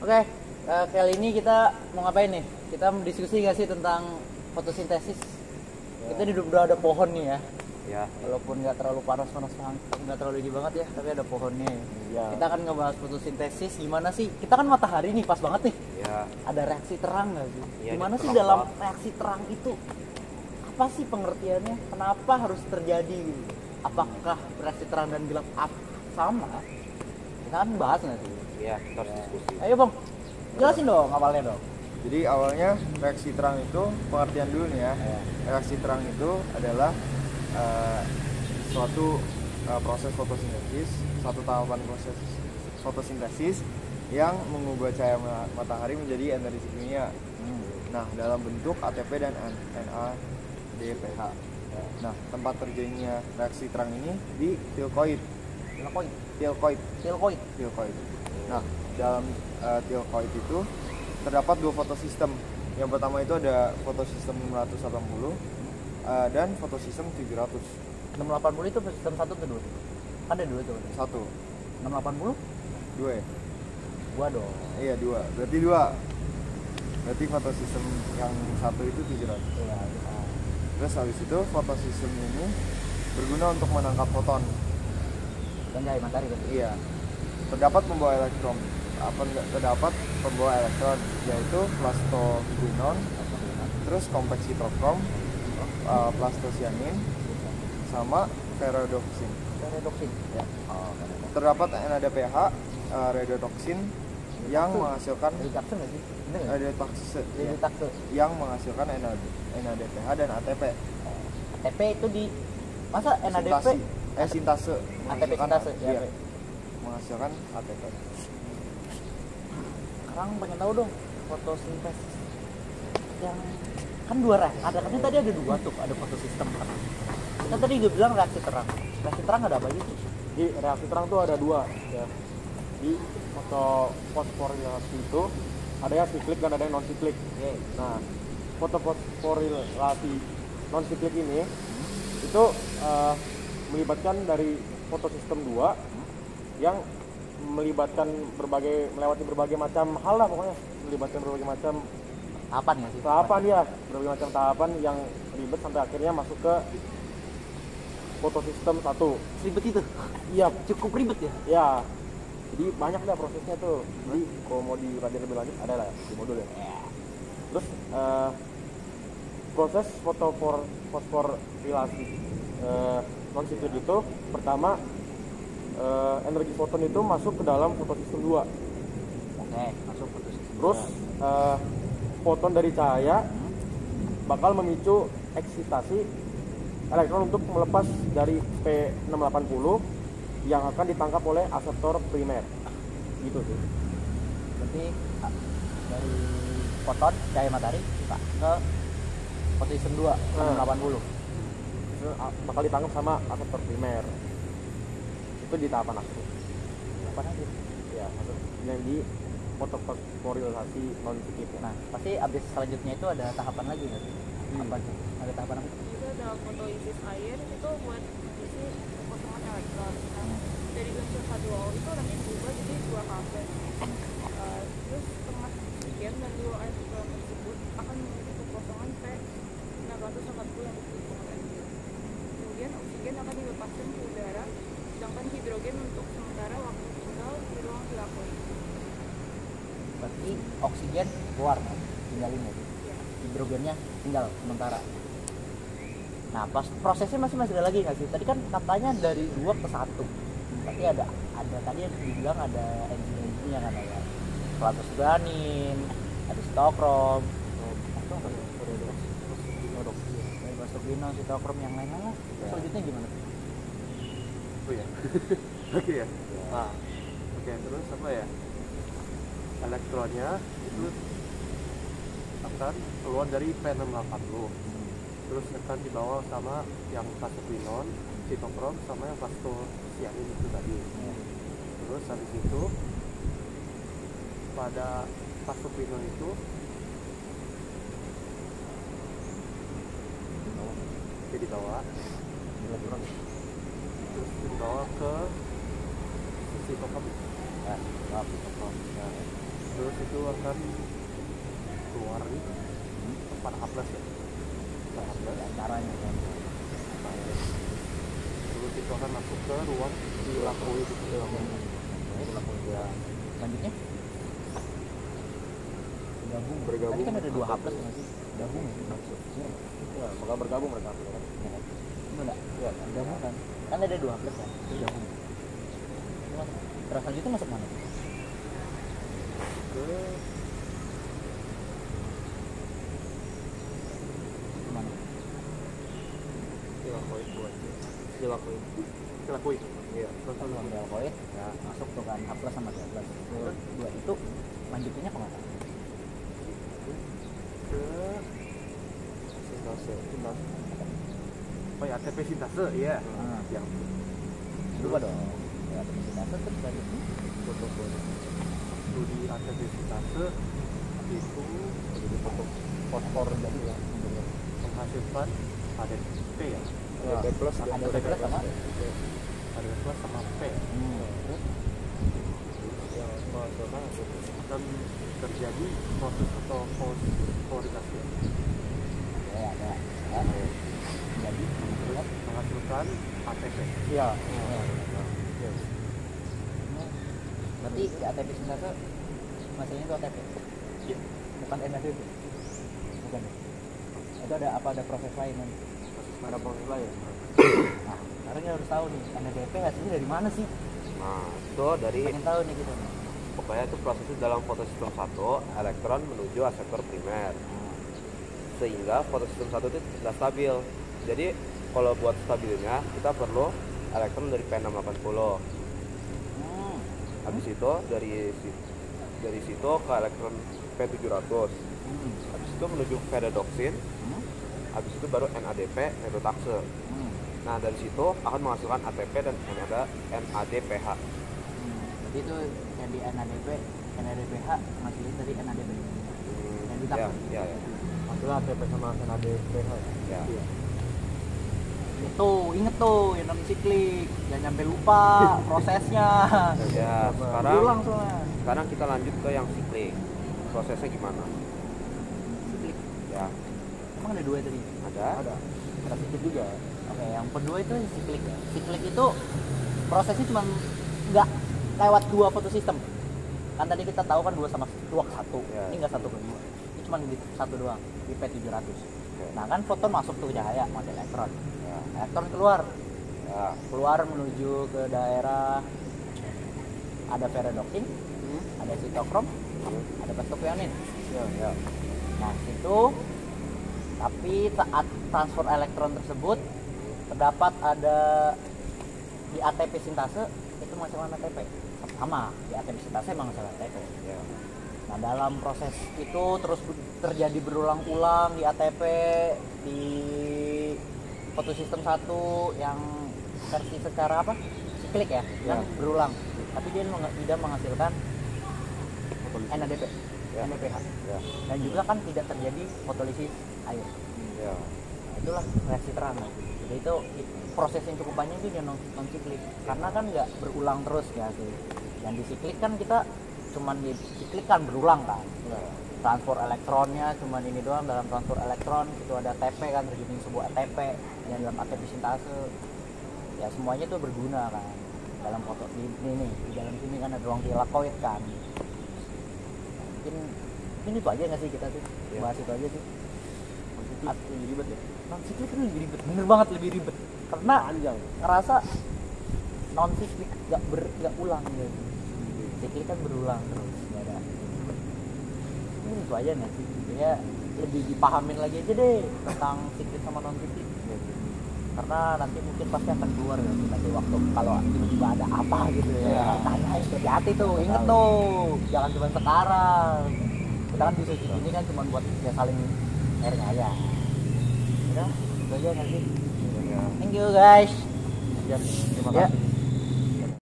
Oke, kali ini kita mau ngapain nih? Kita diskusi nggak sih tentang fotosintesis? Kita udah ada pohon nih ya. Ya. Walaupun nggak terlalu panas-panas banget, nggak terlalu dingin banget ya, tapi ada pohonnya. Ya. Kita akan ngebahas fotosintesis gimana sih? Kita kan matahari nih, pas banget nih. Ya. Ada reaksi terang nggak sih? Ya, Gimana sih terang dalam banget. reaksi terang itu? Apa sih pengertiannya? Kenapa harus terjadi gitu? Apakah reaksi terang dan gelap sama? Kita kan bahas nggak sih? Ya, kita harus diskusi. Ayo bang, jelasin dong awalnya dong. Jadi awalnya reaksi terang itu pengertian dulu nih ya. Reaksi terang itu adalah suatu proses fotosintesis, satu tahapan proses fotosintesis yang mengubah cahaya matahari menjadi energi kimia. Nah, dalam bentuk ATP dan NADPH. Nah, tempat terjadinya reaksi terang ini di tilkoid. Tilkoid. Nah, dalam tilkoid itu terdapat dua fotosistem. Yang pertama itu ada fotosistem 680 dan fotosistem 700. 680 itu sistem 1 atau 2? Kan ada 2 tuh. 1, 680? 2 ya? Gua dong. Iya 2, berarti 2. Berarti fotosistem yang 1 itu 700. Iya. Terus habis itu fotosistem ini berguna untuk menangkap foton. Dan cahaya matahari kan? Iya. Terdapat pembawa elektron. Apa enggak terdapat pembawa elektron, yaitu plastoquinon, terus kompleks hidrokrom, plastosianin, sama ferrodoksin. Redoxin. Ya. Oh, Terdapat NADPH, redoxin yang menghasilkan redoxin nggak sih? Bener nggak? redoxin Redoxin. yang menghasilkan NADPH dan ATP. ATP itu di masa NADP? Sintase. ATP Menghasilkan- sintase. iya, Ya. menghasilkan ATP. Sekarang pengen tahu dong fotosintesis yang kan dua ada kan tadi ada dua tuh, ada fotosistem kan. Kita tadi udah bilang reaksi terang. Reaksi terang ada apa aja sih? Di reaksi terang tuh ada dua ya. Di fosforilasi itu ada yang siklik dan ada yang non siklik. Nah, fosforilasi non siklik ini itu melibatkan dari fotosistem 2 yang melewati berbagai macam hal lah, pokoknya melibatkan berbagai macam Tahapan nggak sih? tahapan ya, berbagai macam tahapan yang ribet sampai akhirnya masuk ke fotosistem 1. Ribet itu. Iya, Cukup ribet ya. ya. Jadi banyak dah prosesnya tuh. Jadi kalau mau dipelajari lebih lanjut ada lah ya, di modul ya. Terus proses fosforilasi non siklik itu pertama energi foton itu masuk ke dalam fotosistem 2. Oke, masuk fotosistem. Terus foton dari cahaya bakal memicu eksitasi elektron untuk melepas dari P680 yang akan ditangkap oleh aseptor primer. Gitu sih. Berarti dari foton cahaya matahari kita ke fotosistem 2 680. Terus bakal ditangkap sama aseptor primer. Itu di tahapan akhir. Apa nanti? Ya, masuk yang di fosforilasi non siklik. Nah, pasti abis selanjutnya itu ada tahapan lagi nggak sih? Apa sih? Ada tahapan apa? Itu ada fotoisis air itu buat isi kosongan elektron. Nah, dari unsur H2O itu nanti berubah jadi 2 karbon. Terus setengah oksigen dan 2 elektron tersebut akan memiliki kekosongan P640 yang berhubungan energi. Kemudian oksigen akan dilepaskan ke udara, sedangkan hidrogen untuk sementara waktu tinggal di ruang tilakoid. Berarti oksigen keluar kan? Tinggalin ya. Ya. Hidrogennya tinggal sementara. Nah, pas prosesnya masih ada lagi nggak sih? Tadi kan katanya dari 2 ke 1. Berarti ada tadi yang dibilang ada enzim-enzimnya kan, ada plastosianin, ada sitokrom, plastocinon, sitokrom, yang lain-lain lah. Selanjutnya gimana? Oh ya. Oke ya. Nah, oke, terus apa ya? Elektronnya itu akan keluar dari P680. Terus akan dibawa sama yang plastocinon, sitokrom, sama yang plastosianin itu tadi. Terus habis itu pada plastocinon itu dibawa terus dibawa ke sitokrom. Sitokrom. terus itu akan keluar nih tempat haplas ya, caranya kan. terus itu akan masuk ke ruang dilakui itu. Ya. Selanjutnya bergabung. tadi kan ada 2 H plus nggak sih? Gabung ya maksudnya. Ya, bakal bergabung mereka. Ya, enggak ya gabung kan ada 2 H plus kan itu gabung. Terus selanjutnya masuk mana? Ke Mana? dilakui. Iya. Terus Ruang deltoid ya masuk tuh kan H plus sama 2 plus. Terus 2 itu lanjutinnya kemana? ke sintase. Oh ya, ATP sintase ya. Nah, Yang lupa dong. Ya, terus kita terus selanjutnya itu di ATP sintase itu Jadi fosfor jadi ya. menghasilkan ADP ya. ADP plus dan ada plus sama ADP plus sama P. yang menghasilkan ATP. Dan terjadi proses atau fosforisasi ya ada ya. Jadi terus menghasilkan ATP. Iya. berarti di ATP sintase masalahnya itu ATP Iya. bukan NADP bukan ya? Itu ada proses lain kan? Ada proses lain. Nah sekarang kita harus tahu nih NADP hasilnya dari mana sih, Nah, itu dari pengen tahu nih kita nih. pokoknya itu prosesnya dalam fotosistem 1, elektron menuju aseptor primer. Sehingga fotosistem 1 itu tidak stabil. Jadi kalau buat stabilnya kita perlu elektron dari P680. Habis itu dari situ ke elektron P700. Habis itu menuju ferredoxin. Habis itu baru NADP netotakse. Nah, dari situ akan menghasilkan ATP dan NADPH. Berarti itu yang di NADPH ngasilin dari NADP yang Ya, ditambah. ya, ya. Maksudnya ATP sama NADPH. Ya. Itu inget tuh yang namanya siklik, jangan sampai lupa prosesnya. Ya, Ulang soalnya. sekarang kita lanjut ke yang siklik. Prosesnya gimana? Siklik. Ya, Emang ada 2 tadi? ada. Ada siklik juga. Oke, yang kedua itu siklik. Siklik itu prosesnya cuma nggak lewat 2 fotosistem. Kan tadi kita tahu kan 2 sama 2 ke 1. Ya. Ini nggak 1 ke 2. Ini cuma di 1 doang di P700. Oke. Nah kan foton masuk tuh cahaya masuk elektron. Ya, Elektron keluar ya. menuju ke daerah ada ferredoxin, ada sitokrom, ada phosphopianin. Ya. Nah situ tapi saat transfer elektron tersebut terdapat ada di ATP sintase itu menghasilkan ATP sama di ATP sintase menghasilkan ATP. Ya. Nah dalam proses itu terus terjadi berulang-ulang di ATP di fotosistem 1 yang versi secara apa siklik ya, kan berulang tapi dia tidak menghasilkan NADP, NADPH Ya. dan juga kan tidak terjadi fotolisis air. Ya. Nah, itulah reaksi terang. Jadi itu proses yang cukup panjang itu dia non siklik karena kan nggak berulang terus ya sih. Yang di siklik kan kita cuman di siklik kan berulang kan. Transfer elektronnya cuman ini doang, dalam transfer elektron itu ada ATP kan, terjadi sebuah ATP yang dalam ATP sintase. Ya semuanya itu berguna kan. Dalam foto di dalam sini kan ada ruang tilakoid kan. Mungkin itu aja nggak sih kita tuh bahas itu aja sih. Lebih ribet ya. Non siklik itu lebih ribet, bener banget lebih ribet. Karena Panjang. ngerasa non siklik nggak ulang gitu. Siklik kan berulang terus. Nggak ada. Ini itu aja nggak sih? Ya lebih dipahamin lagi aja deh tentang siklik sama non siklik. Karena nanti mungkin pasti akan keluar ya nanti waktu kalau tiba-tiba ada apa gitu ya. Tanya hati-hati tuh, inget tuh, jangan cuma sekarang. Kita kan diskusi ini kan cuma buat ya saling sharing aja. Udah, itu aja nggak sih? Thank you guys. Ya, terima Ya. kasih.